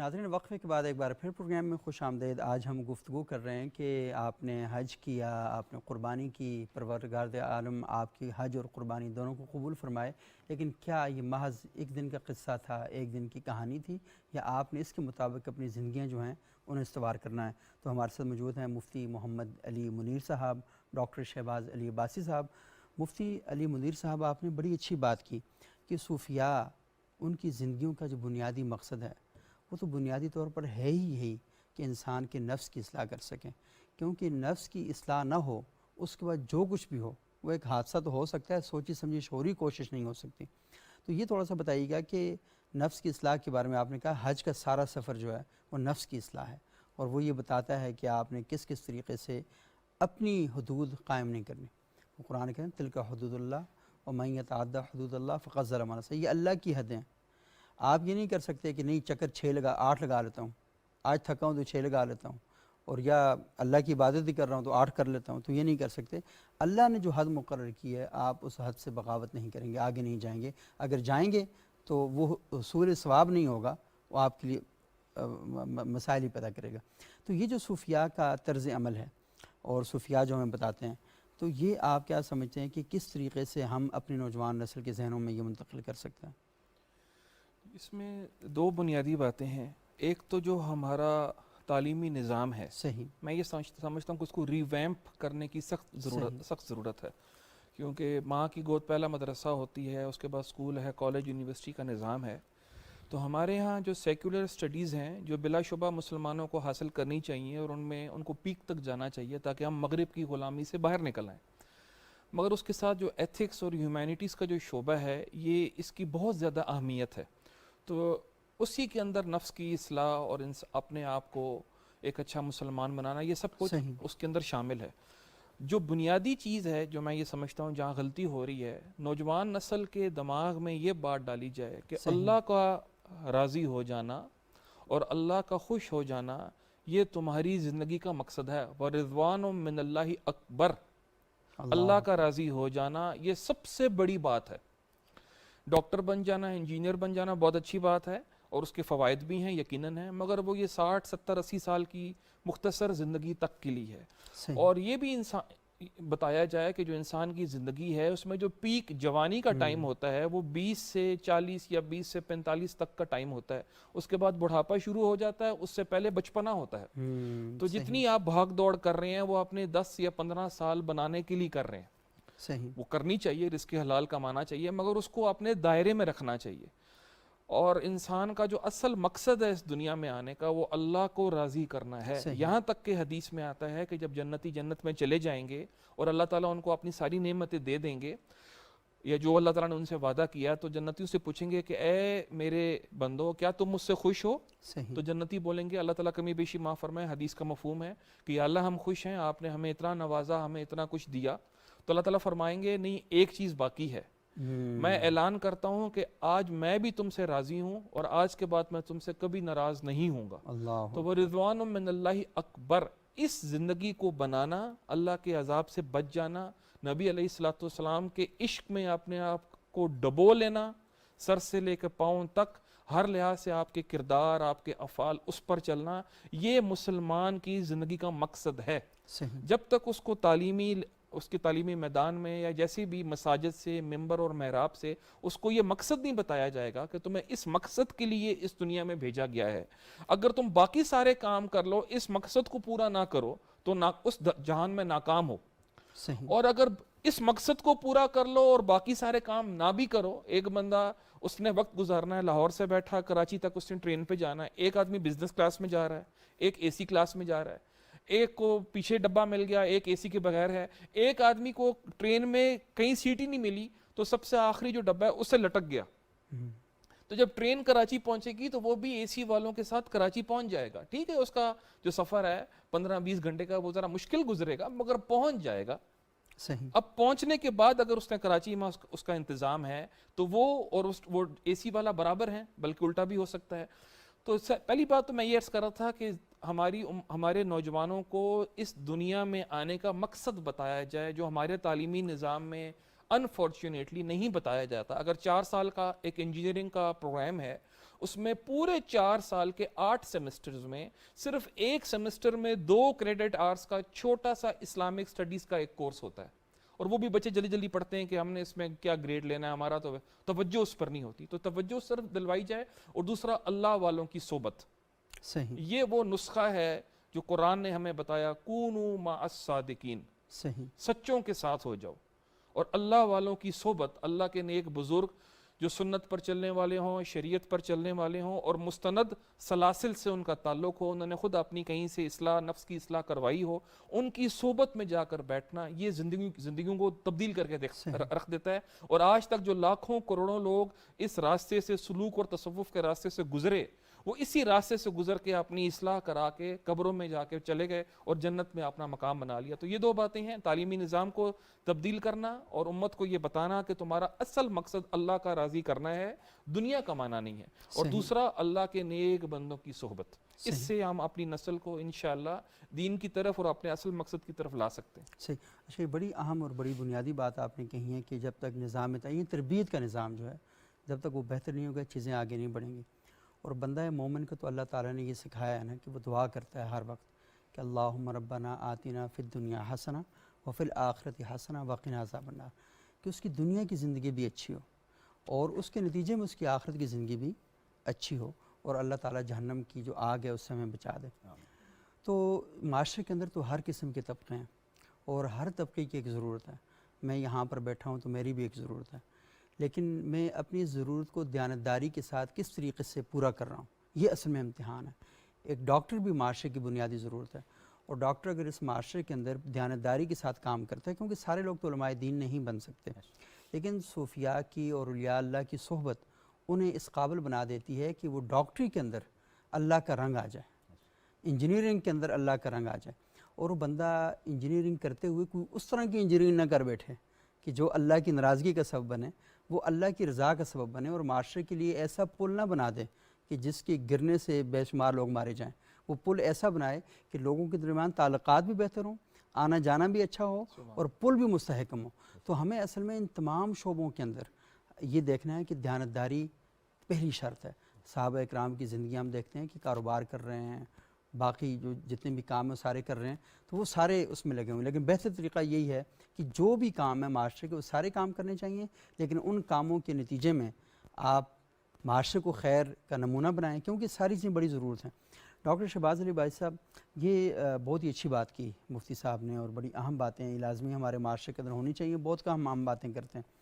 ناظرین، وقفے کے بعد ایک بار پھر پروگرام میں خوش آمدید۔ آج ہم گفتگو کر رہے ہیں کہ آپ نے حج کیا، آپ نے قربانی کی، پروردگار عالم آپ کی حج اور قربانی دونوں کو قبول فرمائے، لیکن کیا یہ محض ایک دن کا قصہ تھا، ایک دن کی کہانی تھی، یا آپ نے اس کے مطابق اپنی زندگیاں جو ہیں انہیں استوار کرنا ہے؟ تو ہمارے ساتھ موجود ہیں مفتی محمد علی منیر صاحب، ڈاکٹر شہباز علی عباسی صاحب۔ مفتی علی منیر صاحب، آپ نے بڑی اچھی بات کی کہ صوفیاء، ان کی زندگیوں کا جو بنیادی مقصد ہے وہ تو بنیادی طور پر ہے ہی کہ انسان کے نفس کی اصلاح کر سکیں، کیونکہ نفس کی اصلاح نہ ہو اس کے بعد جو کچھ بھی ہو وہ ایک حادثہ تو ہو سکتا ہے، سوچی سمجھی شعوری کوشش نہیں ہو سکتی۔ تو یہ تھوڑا سا بتائیے گا کہ نفس کی اصلاح کے بارے میں آپ نے کہا حج کا سارا سفر جو ہے وہ نفس کی اصلاح ہے، اور وہ یہ بتاتا ہے کہ آپ نے کس کس طریقے سے اپنی حدود قائم نہیں کرنی۔ وہ قرآن کہتے ہیں تلک حدود اللہ ومن یتعدی حدود اللہ فقد ظلم نفسہ، یہ اللہ کی حدیں۔ آپ یہ نہیں کر سکتے کہ نہیں چکر 8 لگا لیتا ہوں، آج تھکا ہوں تو 6 لگا لیتا ہوں، اور یا اللہ کی عبادت ہی کر رہا ہوں تو 8 کر لیتا ہوں، تو یہ نہیں کر سکتے۔ اللہ نے جو حد مقرر کی ہے آپ اس حد سے بغاوت نہیں کریں گے، آگے نہیں جائیں گے۔ اگر جائیں گے تو وہ حصول ثواب نہیں ہوگا، وہ آپ کے لیے مسائل ہی پیدا کرے گا۔ تو یہ جو صوفیاء کا طرز عمل ہے اور صوفیاء جو ہمیں بتاتے ہیں، تو یہ آپ کیا سمجھتے ہیں کہ کس طریقے سے ہم اپنی نوجوان نسل کے ذہنوں میں یہ منتقل کر سکتے ہیں؟ اس میں دو بنیادی باتیں ہیں۔ ایک تو جو ہمارا تعلیمی نظام ہے، صحیح، میں یہ سمجھتا ہوں کہ اس کو ریویمپ کرنے کی سخت ضرورت ہے، کیونکہ ماں کی گود پہلا مدرسہ ہوتی ہے، اس کے بعد اسکول ہے، کالج یونیورسٹی کا نظام ہے۔ تو ہمارے ہاں جو سیکولر اسٹڈیز ہیں جو بلا شبہ مسلمانوں کو حاصل کرنی چاہیے اور ان کو پیک تک جانا چاہیے تاکہ ہم مغرب کی غلامی سے باہر نکل آئیں، مگر اس کے ساتھ جو ایتھکس اور ہیومینٹیز کا جو شعبہ ہے یہ اس کی بہت زیادہ اہمیت ہے۔ تو اسی کے اندر نفس کی اصلاح اور اپنے آپ کو ایک اچھا مسلمان بنانا، یہ سب کچھ صحیح، اس کے اندر شامل ہے۔ جو بنیادی چیز ہے جو میں یہ سمجھتا ہوں جہاں غلطی ہو رہی ہے، نوجوان نسل کے دماغ میں یہ بات ڈالی جائے کہ صحیح، اللہ کا راضی ہو جانا اور اللہ کا خوش ہو جانا یہ تمہاری زندگی کا مقصد ہے۔ وَرِضْوَانٌ مِّنَ اللَّهِ اکبر، اللہ کا راضی ہو جانا یہ سب سے بڑی بات ہے۔ ڈاکٹر بن جانا، انجینئر بن جانا بہت اچھی بات ہے اور اس کے فوائد بھی ہیں یقیناً ہیں، مگر وہ یہ 60 70 80 سال کی مختصر زندگی تک کے لیے ہے۔ صحیح، اور یہ بھی بتایا جائے کہ جو انسان کی زندگی ہے اس میں جو پیک جوانی کا ٹائم ہوتا ہے وہ 20 سے 40 یا 20 سے 45 تک کا ٹائم ہوتا ہے، اس کے بعد بڑھاپا شروع ہو جاتا ہے، اس سے پہلے بچپنا ہوتا ہے۔ تو جتنی آپ بھاگ دوڑ کر رہے ہیں وہ اپنے 10 یا 15 سال بنانے کے لیے کر رہے ہیں، صحیح، وہ کرنی چاہیے، رزق حلال کمانا چاہیے، مگر اس کو اپنے دائرے میں رکھنا چاہیے۔ اور انسان کا جو اصل مقصد ہے اس دنیا میں آنے کا وہ اللہ کو راضی کرنا ہے۔ صحیح، یہاں تک کہ حدیث میں آتا ہے کہ جب جنتی جنت میں چلے جائیں گے اور اللہ تعالیٰ ان کو اپنی ساری نعمتیں دے دیں گے، یا جو اللہ تعالیٰ نے ان سے وعدہ کیا، تو جنتیوں سے پوچھیں گے کہ اے میرے بندو کیا تم مجھ سے خوش ہو؟ صحیح، تو جنتی بولیں گے اللہ تعالیٰ کمی بیشی معاف فرمائے، حدیث کا مفہوم ہے کہ یا اللہ ہم خوش ہیں، آپ نے ہمیں اتنا نوازا، ہمیں اتنا کچھ دیا۔ تو اللہ تعالیٰ فرمائیں گے نہیں، ایک چیز باقی ہے، میں اعلان کرتا ہوں کہ آج میں بھی تم سے راضی ہوں اور آج کے بعد میں تم سے کبھی ناراض نہیں ہوں گا۔ اللہ تو وہ رضوان من اللہ اکبر، اس زندگی کو بنانا، اللہ کے عذاب سے بچ جانا، نبی علیہ الصلوۃ والسلام کے عشق میں اپنے آپ کو ڈبو لینا، سر سے لے کے پاؤں تک ہر لحاظ سے آپ کے کردار، آپ کے افعال اس پر چلنا، یہ مسلمان کی زندگی کا مقصد ہے۔ صحیح، جب تک اس کے تعلیمی میدان میں یا جیسی بھی مساجد سے، ممبر اور محراب سے اس کو یہ مقصد نہیں بتایا جائے گا کہ تمہیں اس مقصد کے لیے اس دنیا میں بھیجا گیا ہے، اگر تم باقی سارے کام کر لو اس مقصد کو پورا نہ کرو تو اس جہان میں ناکام ہو، صحیح، اور اگر اس مقصد کو پورا کر لو اور باقی سارے کام نہ بھی کرو، ایک بندہ اس نے وقت گزارنا ہے، لاہور سے بیٹھا کراچی تک اس نے ٹرین پہ جانا ہے، ایک آدمی بزنس کلاس میں جا رہا ہے، ایک اے سی کلاس میں جا رہا ہے، ایک کو پیچھے ڈبہ مل گیا، ایک اے سی کے بغیر ہے، ایک آدمی کو ٹرین میں کہیں سیٹ ہی نہیں ملی تو سب سے آخری جو ڈبہ ہے اس سے لٹک گیا۔ تو جب ٹرین کراچی پہنچے گی تو وہ بھی اے سی والوں کے ساتھ کراچی پہنچ جائے گا، ٹھیک ہے اس کا جو سفر ہے 15-20 گھنٹے کا وہ ذرا مشکل گزرے گا مگر پہنچ جائے گا۔ صحیح، اب پہنچنے کے بعد اگر اس نے کراچی میں اس کا انتظام ہے تو وہ اے سی والا برابر ہیں، بلکہ الٹا بھی ہو سکتا ہے۔ تو پہلی بات تو میں یہ عرض کر رہا تھا کہ ہمارے نوجوانوں کو اس دنیا میں آنے کا مقصد بتایا جائے، جو ہمارے تعلیمی نظام میں انفارچونیٹلی نہیں بتایا جاتا. اگر 4 سال کا ایک انجینئرنگ کا پروگرام ہے، اس میں پورے 4 سال کے 8 سیمسٹرز میں صرف ایک سیمسٹر میں 2 کریڈٹ آورس کا چھوٹا سا اسلامک اسٹڈیز کا ایک کورس ہوتا ہے، اور وہ بھی بچے جلدی جلدی پڑھتے ہیں کہ ہم نے اس میں کیا گریڈ لینا ہے، ہمارا تو توجہ اس پر نہیں ہوتی. تو توجہ صرف دلوائی جائے. اور دوسرا، اللہ والوں کی صحبت. صحیح. یہ وہ نسخہ ہے جو قرآن نے ہمیں بتایا، کونوا مع الصادقین، صحیح. سچوں کے ساتھ ہو جاؤ. اور اللہ والوں کی صحبت، اللہ کے نیک بزرگ جو سنت پر چلنے والے ہوں، شریعت پر چلنے والے ہوں، اور مستند سلاسل سے ان کا تعلق ہو، انہوں نے خود اپنی کہیں سے اصلاح، نفس کی اصلاح کروائی ہو، ان کی صحبت میں جا کر بیٹھنا، یہ زندگیوں کو تبدیل کر کے رکھ دیتا ہے. اور آج تک جو لاکھوں کروڑوں لوگ اس راستے سے، سلوک اور تصوف کے راستے سے گزرے، وہ اسی راستے سے گزر کے اپنی اصلاح کرا کے قبروں میں جا کے چلے گئے اور جنت میں اپنا مقام بنا لیا. تو یہ 2 باتیں ہیں، تعلیمی نظام کو تبدیل کرنا اور امت کو یہ بتانا کہ تمہارا اصل مقصد اللہ کا راضی کرنا ہے، دنیا کمانا نہیں ہے. اور دوسرا، اللہ کے نیک بندوں کی صحبت. اس سے ہم اپنی نسل کو انشاءاللہ دین کی طرف اور اپنے اصل مقصد کی طرف لا سکتے ہیں. صحیح. اچھا، یہ بڑی اہم اور بڑی بنیادی بات آپ نے کہی ہے کہ جب تک نظام تعین تربیت کا نظام جو ہے، جب تک وہ بہتر نہیں ہوگا، چیزیں آگے نہیں بڑھیں گی. اور بندہ مومن کو تو اللہ تعالیٰ نے یہ سکھایا ہے نا کہ وہ دعا کرتا ہے ہر وقت کہ اللہم ربنا آتنا فی الدنیا حسنہ وفی الآخرۃ حسنہ وقنا عذاب النار، کہ اس کی دنیا کی زندگی بھی اچھی ہو اور اس کے نتیجے میں اس کی آخرت کی زندگی بھی اچھی ہو، اور اللہ تعالیٰ جہنم کی جو آگ ہے اس سے ہمیں بچا دے. تو معاشرے کے اندر تو ہر قسم کے طبقے ہیں اور ہر طبقے کی ایک ضرورت ہے. میں یہاں پر بیٹھا ہوں تو میری بھی ایک ضرورت ہے، لیکن میں اپنی ضرورت کو دیانتداری کے ساتھ کس طریقے سے پورا کر رہا ہوں، یہ اصل میں امتحان ہے. ایک ڈاکٹر بھی معاشرے کی بنیادی ضرورت ہے، اور ڈاکٹر اگر اس معاشرے کے اندر دیانتداری کے ساتھ کام کرتا ہے، کیونکہ سارے لوگ تو علماء دین نہیں بن سکتے، لیکن صوفیاء کی اور اولیاء اللہ کی صحبت انہیں اس قابل بنا دیتی ہے کہ وہ ڈاکٹری کے اندر اللہ کا رنگ آ جائے، انجینئرنگ کے اندر اللہ کا رنگ آ جائے، اور وہ بندہ انجینئرنگ کرتے ہوئے کوئی اس طرح کی انجینئرنگ نہ کر بیٹھے کہ جو اللہ کی ناراضگی کا سبب بنے، وہ اللہ کی رضا کا سبب بنے، اور معاشرے کے لیے ایسا پل نہ بنا دے کہ جس کے گرنے سے بے شمار لوگ مارے جائیں. وہ پل ایسا بنائے کہ لوگوں کے درمیان تعلقات بھی بہتر ہوں، آنا جانا بھی اچھا ہو، اور پل بھی مستحکم ہو. تو ہمیں اصل میں ان تمام شعبوں کے اندر یہ دیکھنا ہے کہ دیانتداری پہلی شرط ہے. صحابہ اکرام کی زندگی ہم دیکھتے ہیں کہ کاروبار کر رہے ہیں، باقی جو جتنے بھی کام ہیں سارے کر رہے ہیں، تو وہ سارے اس میں لگے ہوئے ہیں. لیکن بہتر طریقہ یہی ہے کہ جو بھی کام ہے معاشرے کے، وہ سارے کام کرنے چاہیے، لیکن ان کاموں کے نتیجے میں آپ معاشرے کو خیر کا نمونہ بنائیں، کیونکہ ساری چیزیں بڑی ضرورت ہیں. ڈاکٹر شہباز علی بھائی صاحب، یہ بہت ہی اچھی بات کی مفتی صاحب نے، اور بڑی اہم باتیں لازمی ہمارے معاشرے کے اندر ہونی چاہیے. بہت کم ہم باتیں کرتے ہیں.